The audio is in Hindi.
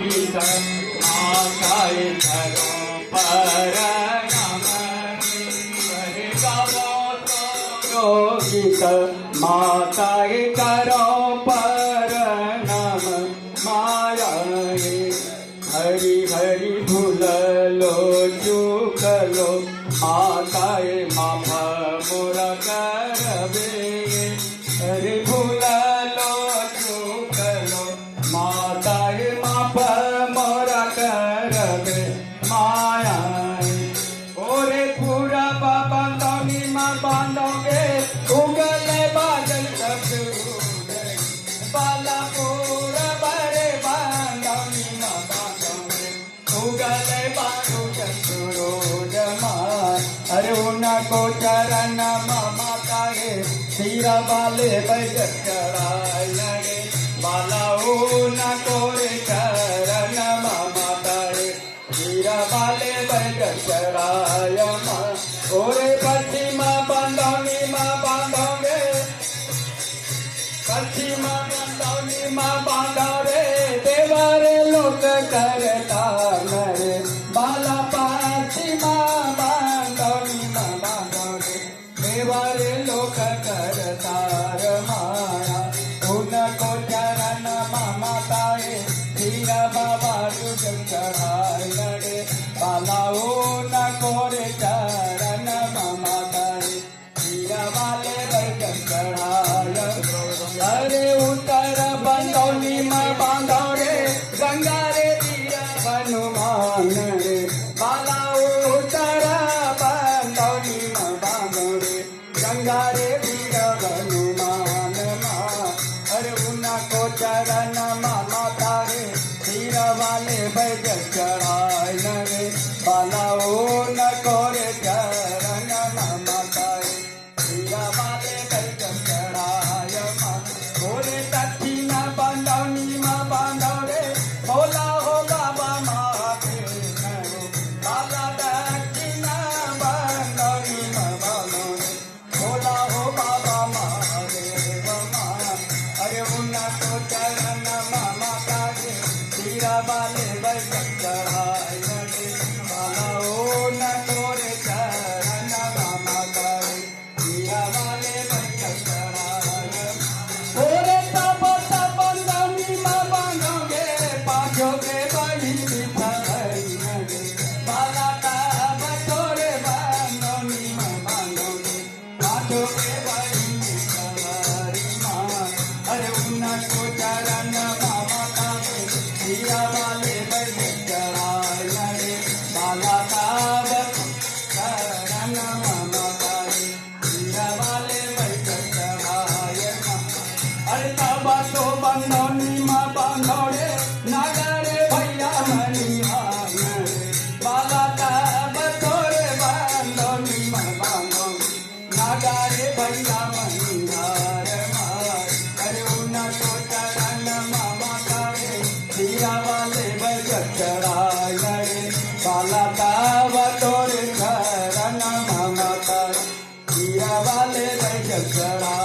गीत माताए करो परनाम हरे गावो तो गीत माताए करो परनाम माया हरि हरि भूललो चूकलो माताए माफा मोरा करबे हरि भूललो चूकलो माताए माफा मोरा करबे माया ओरे पूरा बाबा तोनी मा बांधोगे उगले बादल सब बाला पूरा बरे बांधोनी मा बांधोगे उगले बादू चतुरो जमार अरे उनको चरण मामा काहे सीरा बाले बजट चढ़ाए लगे बाला उनको रे चरण मामा काहे सीरा बाले बजट चढ़ाए ओरे पश्चिमा बांधोनी माँ बांधोगे पश्चिमा बांधोनी माँ बांधो रे देवारे लोक करता नरे बाला पश्चिमा बांधोनी माँ बांधो रे देवारे लोक करता माया उनको चरण मामा ताए धीरा बाबा तुझ चढ़ाए लगे बाला उनको रे चरण मामा ताए धीरा वाले बैठक चढ़ाए अरे उत्तर बंदौनी माँ बांधो रे गंगा रे तीर हनुमान रे बाला उत्तर बंदौनी माँ बांधो रे गंगा रे तीर हनुमान माँ अरे उनको चरण मामा तारे तीर वाले बैठक चढ़ाए रे बाला उनको रे चरण मामा तारे तीर वाले बैठक चढ़ाए ओरे दक्षिणा बंदौनी माँ बांधो रे भोला हो बाबा महादेव बाला दक्षिणा बंदौनी माँ बांधो रे भोला हो बाबा महादेव अरे उनको चरण मामा तारे तीरा वाले बैठक चढ़ाए रे बाला उनको रे चरण मामा तारे तीरा वाले बैठक चढ़ाए ओरे तब बंदौनी माँ बांधोगे पाछोगे बड़ी बिठाई लगे बाला तब तोरे बंदौनी माँ बांधोगे पाछोगे बड़ी बिठाई माँ अरे उनको चरण मामा तारे तीरा वाले बैठक चढ़ाए लगे बाला तब चरण मामा तारे तीरा वाले बैठक चढ़ाए अरे तब तो बंदौनी माँ बांधो रे नगरे भैया मनिहान रे बाला तब तोरे बंदौनी माँ बांधो नगरे भैया मनिहार अरे उनको चरण मामा तारे तीरा वाले बैठक चढ़ाए रे बाला तब तोरे चरण मामा तारे तीरा वाले बैठक चढ़ाए